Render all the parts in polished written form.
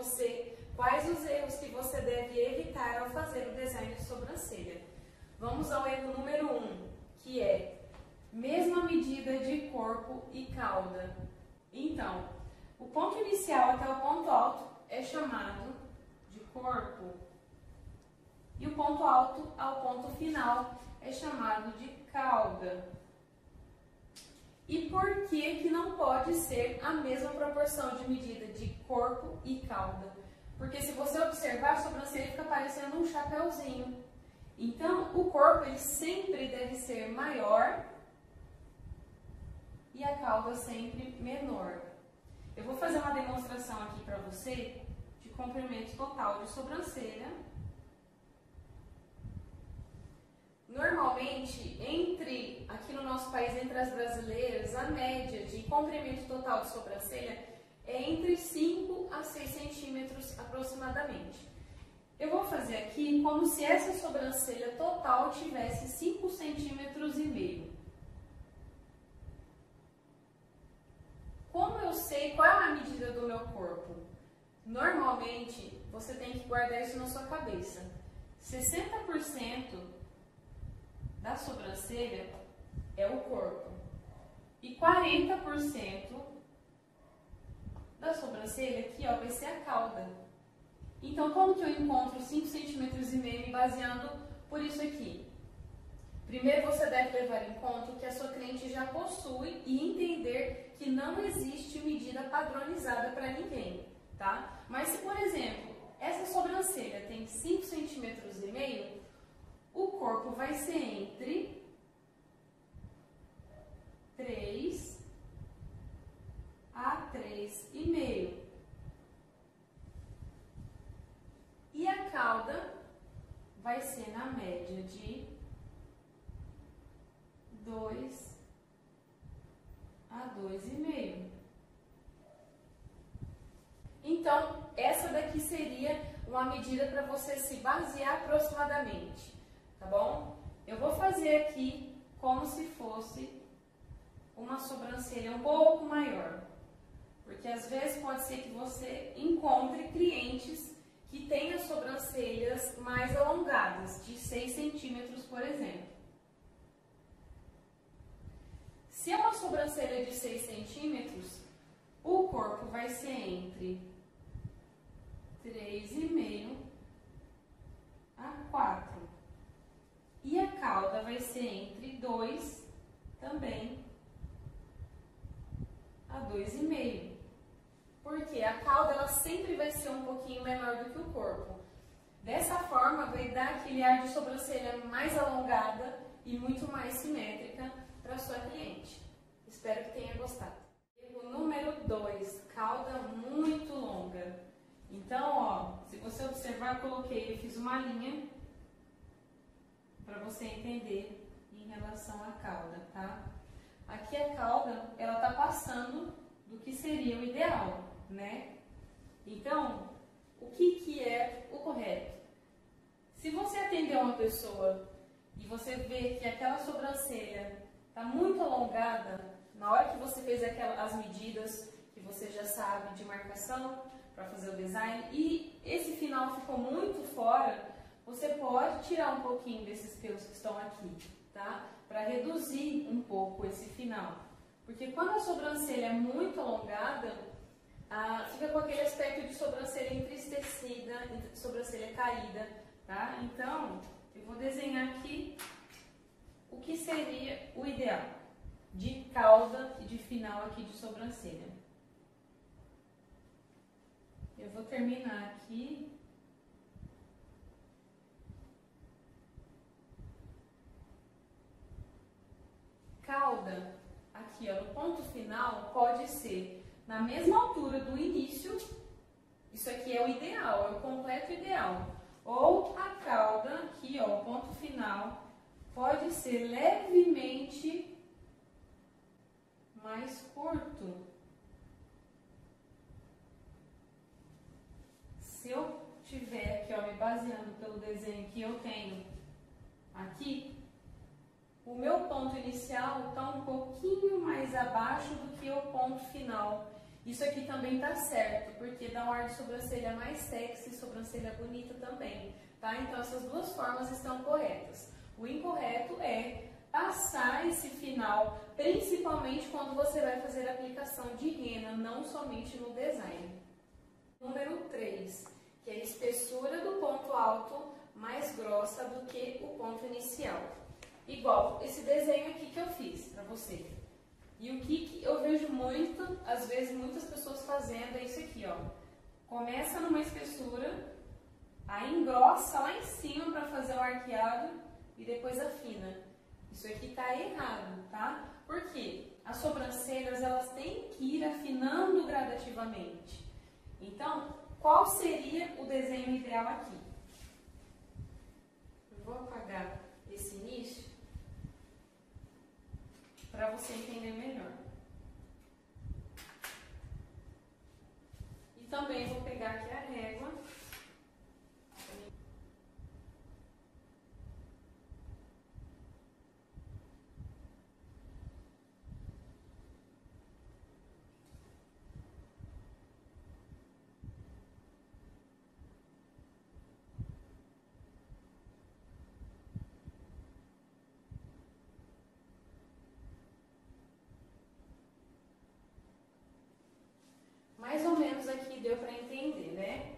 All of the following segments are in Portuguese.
você quais os erros que você deve evitar ao fazer o design de sobrancelha. Vamos ao erro número 1, que é mesma medida de corpo e cauda. Então, o ponto inicial até o ponto alto é chamado de corpo e o ponto alto ao ponto final é chamado de cauda. E por que não pode ser a mesma proporção de medida de corpo e cauda? Porque se você observar, a sobrancelha fica parecendo um chapéuzinho. Então, o corpo ele sempre deve ser maior e a cauda sempre menor. Eu vou fazer uma demonstração aqui para você de comprimento total de sobrancelha. Normalmente, aqui no nosso país, entre as brasileiras, a média de comprimento total de sobrancelha é entre 5 a 6 centímetros aproximadamente. Eu vou fazer aqui como se essa sobrancelha total tivesse 5 centímetros e meio. Como eu sei qual é a medida do meu corpo? Normalmente, você tem que guardar isso na sua cabeça. 60% da sobrancelha é o corpo e 40% da sobrancelha aqui, ó, vai ser a cauda. Então, como que eu encontro 5 centímetros e meio me baseando por isso aqui? Primeiro, você deve levar em conta o que a sua cliente já possui e entender que não existe medida padronizada para ninguém, tá? Mas se, por exemplo, essa sobrancelha tem 5 centímetros e meio, o corpo vai ser entre 3 a 3,5. E a cauda vai ser na média de 2 a 2,5. Então, essa daqui seria uma medida para você se basear aproximadamente. Tá bom? Eu vou fazer aqui como se fosse uma sobrancelha um pouco maior. Porque às vezes pode ser que você encontre clientes que tenham sobrancelhas mais alongadas, de 6 centímetros, por exemplo. Se é uma sobrancelha de 6 centímetros, o corpo vai ser entre 3,5 a 4. E a cauda vai ser entre 2 também a 2,5. Porque a cauda ela sempre vai ser um pouquinho menor do que o corpo. Dessa forma, vai dar aquele ar de sobrancelha mais alongada e muito mais simétrica para sua cliente. Espero que tenha gostado. Erro número 2, cauda muito longa. Então, ó, se você observar, eu fiz uma linha para você entender em relação à cauda, tá? Aqui a cauda, ela tá passando do que seria o ideal, né? Então, o que é o correto? Se você atender uma pessoa e você vê que aquela sobrancelha tá muito alongada, na hora que você fez as medidas que você já sabe de marcação para fazer o design e esse final ficou muito fora, você pode tirar um pouquinho desses pelos que estão aqui, tá? Para reduzir um pouco esse final. Porque quando a sobrancelha é muito alongada, fica com aquele aspecto de sobrancelha entristecida, sobrancelha caída, tá? Então, eu vou desenhar aqui o que seria o ideal de cauda e de final aqui de sobrancelha. Eu vou terminar aqui. Cauda, aqui ó, no ponto final, pode ser na mesma altura do início, isso aqui é o ideal, é o completo ideal. Ou a cauda, aqui ó, o ponto final, pode ser levemente mais curto. Se eu tiver aqui ó, me baseando pelo desenho que eu tenho aqui, o meu ponto inicial está um pouquinho mais abaixo do que o ponto final. Isso aqui também tá certo, porque dá um ar de sobrancelha mais sexy, sobrancelha bonita também, tá? Então essas duas formas estão corretas. O incorreto é passar esse final, principalmente quando você vai fazer a aplicação de rena, não somente no design. Número 3, que é a espessura do ponto alto mais grossa do que o ponto inicial. Igual esse desenho aqui que eu fiz para você. E o que eu vejo muito, às vezes muitas pessoas fazendo é isso aqui, ó. Começa numa espessura, aí engrossa lá em cima para fazer o arqueado e depois afina. Isso aqui tá errado, tá? Por quê? As sobrancelhas, elas têm que ir afinando gradativamente. Então, qual seria o desenho ideal aqui? Eu vou apagar esse início para você entender melhor. E também vou pegar aqui a régua. Mais ou menos aqui deu para entender, né?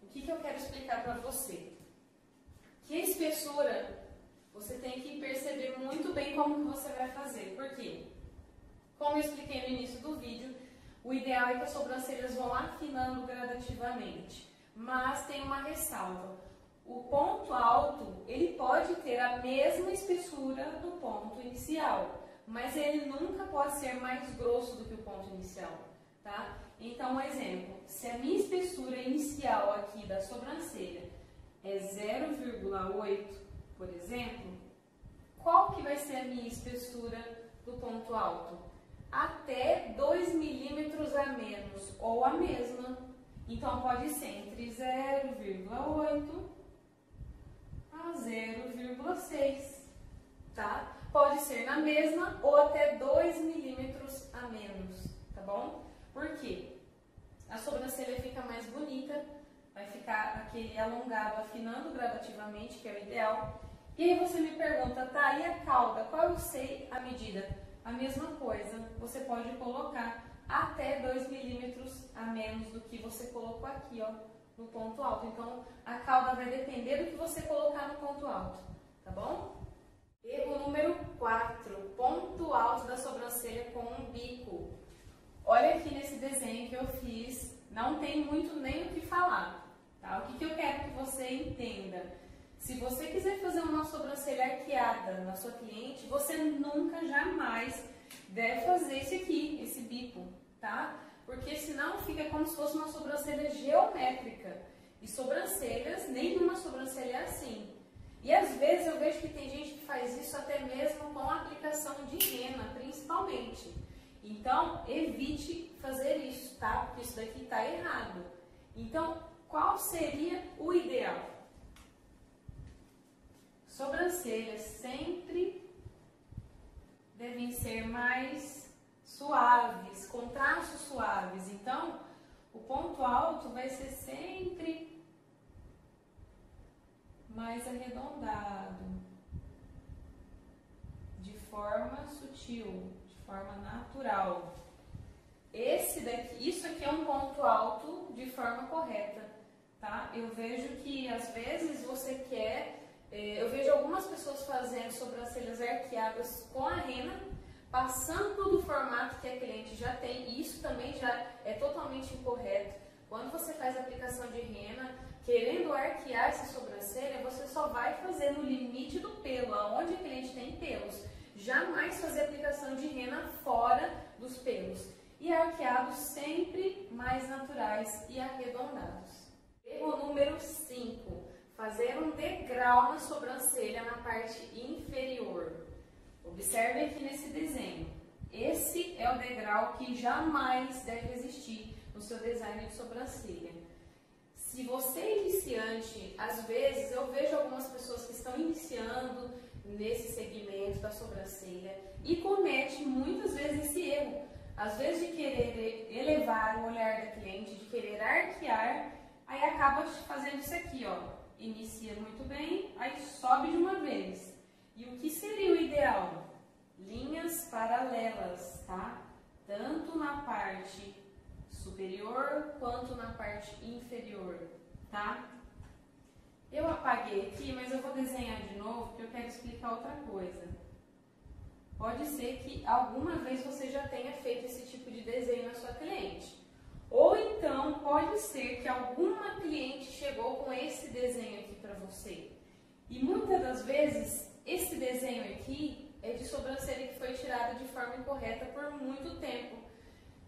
O que eu quero explicar para você? Que a espessura, você tem que perceber muito bem como que você vai fazer. Por quê? Como eu expliquei no início do vídeo, o ideal é que as sobrancelhas vão afinando gradativamente. Mas tem uma ressalva. O ponto alto, ele pode ter a mesma espessura do ponto inicial, mas ele nunca pode ser mais grosso do que o ponto inicial, tá? Então, um exemplo, se a minha espessura inicial aqui da sobrancelha é 0,8, por exemplo, qual que vai ser a minha espessura do ponto alto? Até 2 milímetros a menos, ou a mesma. Então, pode ser entre 0,8 a 0,6, tá? Pode ser na mesma ou até 2 milímetros a menos, tá bom? Por quê? A sobrancelha fica mais bonita, vai ficar aquele alongado, afinando gradativamente, que é o ideal. E aí você me pergunta, tá, e a cauda? Qual eu sei a medida? A mesma coisa, você pode colocar até 2 milímetros a menos do que você colocou aqui, ó, no ponto alto. Então, a cauda vai depender do que você colocar no ponto alto, tá bom? Erro número 4, ponto alto da sobrancelha com um bico. Olha aqui nesse desenho que eu fiz, não tem muito nem o que falar, tá? O que eu quero que você entenda? Se você quiser fazer uma sobrancelha arqueada na sua cliente, você nunca, jamais deve fazer esse aqui, esse bico, tá? Porque senão fica como se fosse uma sobrancelha geométrica. E sobrancelhas, nenhuma sobrancelha é assim. E às vezes eu vejo que tem gente que faz isso até mesmo com a aplicação de rena, principalmente. Então, evite fazer isso, tá? Porque isso daqui está errado. Então, qual seria o ideal? Sobrancelhas sempre devem ser mais suaves, com traços suaves. Então, o ponto alto vai ser sempre mais arredondado, de forma sutil, de forma natural. Isso aqui é um ponto alto de forma correta, tá? Eu vejo que às vezes você quer, eu vejo algumas pessoas fazendo sobrancelhas arqueadas com a rena, passando do formato que a cliente já tem, e isso também já é totalmente incorreto. Quando você faz a aplicação de rena, querendo arquear essa sobrancelha, você só vai fazer no limite do pelo, aonde a cliente tem pelos. Jamais fazer aplicação de rena fora dos pelos. E arqueados sempre mais naturais e arredondados. Erro número 5. Fazer um degrau na sobrancelha na parte inferior. Observe aqui nesse desenho. Esse é o degrau que jamais deve existir no seu design de sobrancelha. Se você é iniciante, às vezes eu vejo algumas pessoas que estão iniciando nesse segmento da sobrancelha e comete muitas vezes esse erro. às vezes de querer elevar o olhar da cliente, de querer arquear, aí acaba fazendo isso aqui, ó. Inicia muito bem, aí sobe de uma vez. E o que seria o ideal? Linhas paralelas, tá? Tanto na parte superior quanto na parte inferior, tá? Eu apaguei aqui, mas eu vou desenhar de novo porque eu quero explicar outra coisa. Pode ser que alguma vez você já tenha feito esse tipo de desenho na sua cliente. Ou então pode ser que alguma cliente chegou com esse desenho aqui para você. E muitas das vezes esse desenho aqui é de sobrancelha que foi tirada de forma incorreta por muito tempo.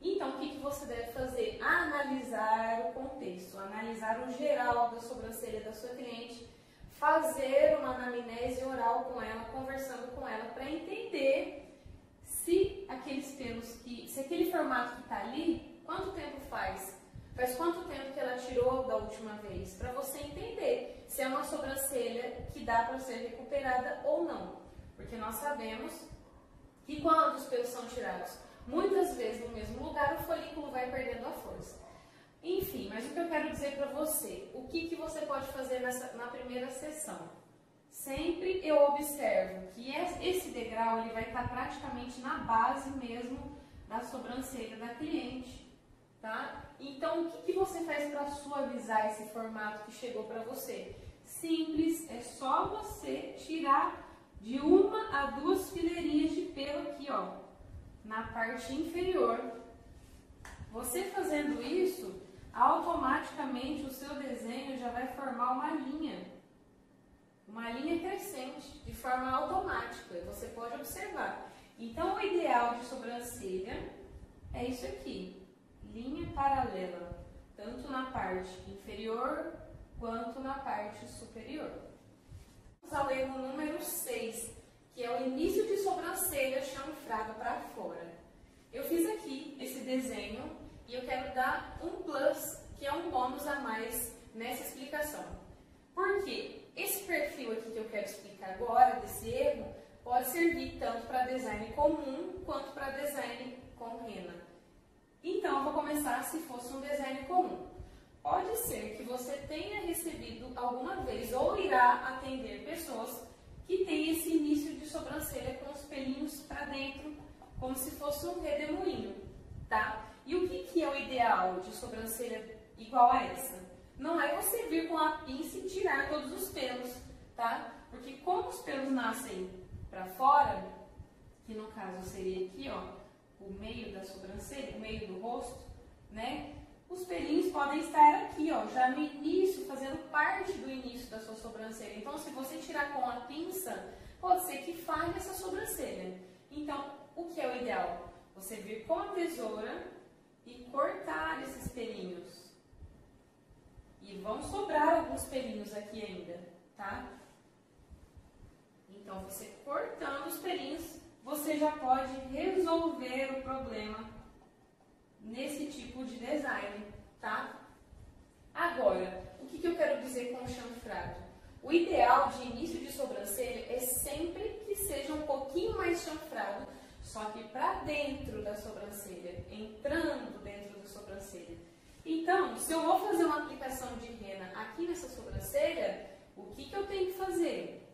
Então, o que você deve fazer? Analisar o contexto, analisar o geral da sobrancelha da sua cliente, fazer uma anamnese oral com ela, conversando com ela, para entender se aqueles pelos se aquele formato que está ali, quanto tempo faz? Faz quanto tempo que ela tirou da última vez? Para você entender se é uma sobrancelha que dá para ser recuperada ou não. Porque nós sabemos que quando os pelos são tirados muitas vezes no mesmo lugar, o folículo vai perdendo a força. Enfim, mas o que eu quero dizer para você, o que você pode fazer na primeira sessão? Sempre eu observo que esse degrau ele vai estar praticamente na base mesmo da sobrancelha da cliente, tá? Então, o que você faz para suavizar esse formato que chegou para você? Simples, é só você tirar de 1 a 2 fileirinhas de pelo aqui, ó, na parte inferior. Você fazendo isso, automaticamente o seu desenho já vai formar uma linha crescente, de forma automática, você pode observar. Então, o ideal de sobrancelha é isso aqui, linha paralela, tanto na parte inferior quanto na parte superior. Vamos ao erro número 6, que é o início de sobrancelha chanfrada para fora. Eu fiz aqui esse desenho e eu quero dar um plus, que é um bônus a mais nessa explicação. Por quê? Esse perfil aqui que eu quero explicar agora, desse erro, pode servir tanto para design comum quanto para design com rena. Então, eu vou começar se fosse um design comum. Pode ser que você tenha recebido alguma vez ou irá atender pessoas que têm esse início de sobrancelha com os pelinhos para dentro, como se fosse um redemoinho, tá? E o que é o ideal de sobrancelha igual a essa? Não é você vir com a pinça e tirar todos os pelos, tá? Porque como os pelos nascem para fora, que no caso seria aqui, ó, o meio da sobrancelha, o meio do rosto, né? Os pelinhos podem estar aqui, ó, já no início, fazendo parte do início da sua sobrancelha. Então, se você tirar com a pinça, pode ser que falhe essa sobrancelha. Então, o que é o ideal? Você vir com a tesoura e cortar esses pelinhos. E vão sobrar alguns pelinhos aqui ainda, tá? Então, você cortando os pelinhos, você já pode resolver o problema nesse tipo de design, tá? Agora, o que eu quero dizer com o chanfrado? O ideal de início de sobrancelha é sempre que seja um pouquinho mais chanfrado, só que para dentro da sobrancelha, entrando dentro da sobrancelha. Então, se eu vou fazer uma aplicação de rena aqui nessa sobrancelha, o que eu tenho que fazer?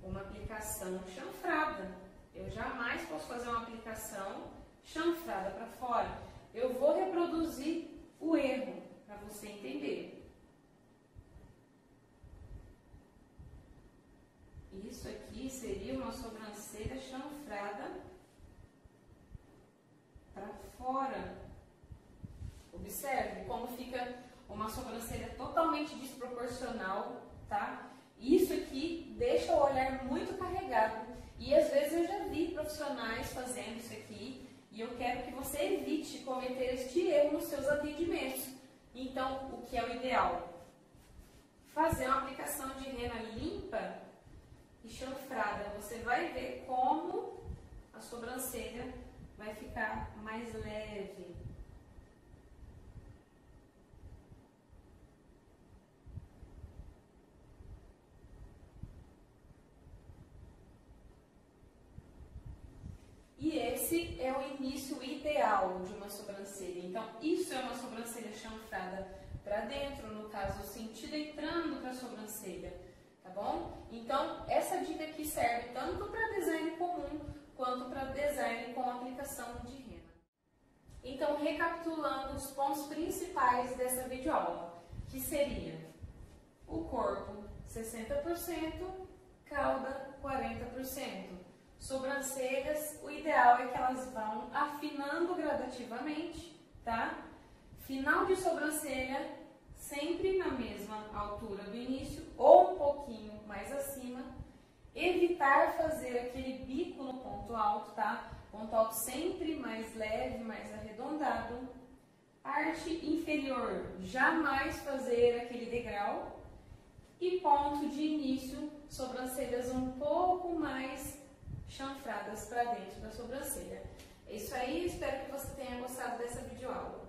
Uma aplicação chanfrada. Eu jamais posso fazer uma aplicação chanfrada para fora. Eu vou reproduzir o erro para você entender. Isso aqui seria uma sobrancelha chanfrada para fora. Observe como fica uma sobrancelha totalmente desproporcional, tá? Isso aqui deixa o olhar muito carregado. E às vezes eu já vi profissionais fazendo isso aqui. E eu quero que você evite cometer este erro nos seus atendimentos. Então, o que é o ideal? Fazer uma aplicação de rena limpa e chanfrada. Você vai ver como a sobrancelha vai ficar mais leve. E esse é o início ideal de uma sobrancelha. Então, isso é uma sobrancelha chanfrada para dentro, no caso, o sentido entrando para a sobrancelha, tá bom? Então, essa dica aqui serve tanto para design comum, quanto para design com aplicação de rena. Então, recapitulando os pontos principais dessa videoaula, que seria o corpo 60%, cauda 40%. Sobrancelhas, o ideal é que elas vão afinando gradativamente, tá? Final de sobrancelha, sempre na mesma altura do início ou um pouquinho mais acima. Evitar fazer aquele bico no ponto alto, tá? Ponto alto sempre mais leve, mais arredondado. Parte inferior, jamais fazer aquele degrau. E ponto de início, sobrancelhas um pouco mais chanfradas para dentro da sobrancelha. É isso aí, espero que você tenha gostado dessa videoaula.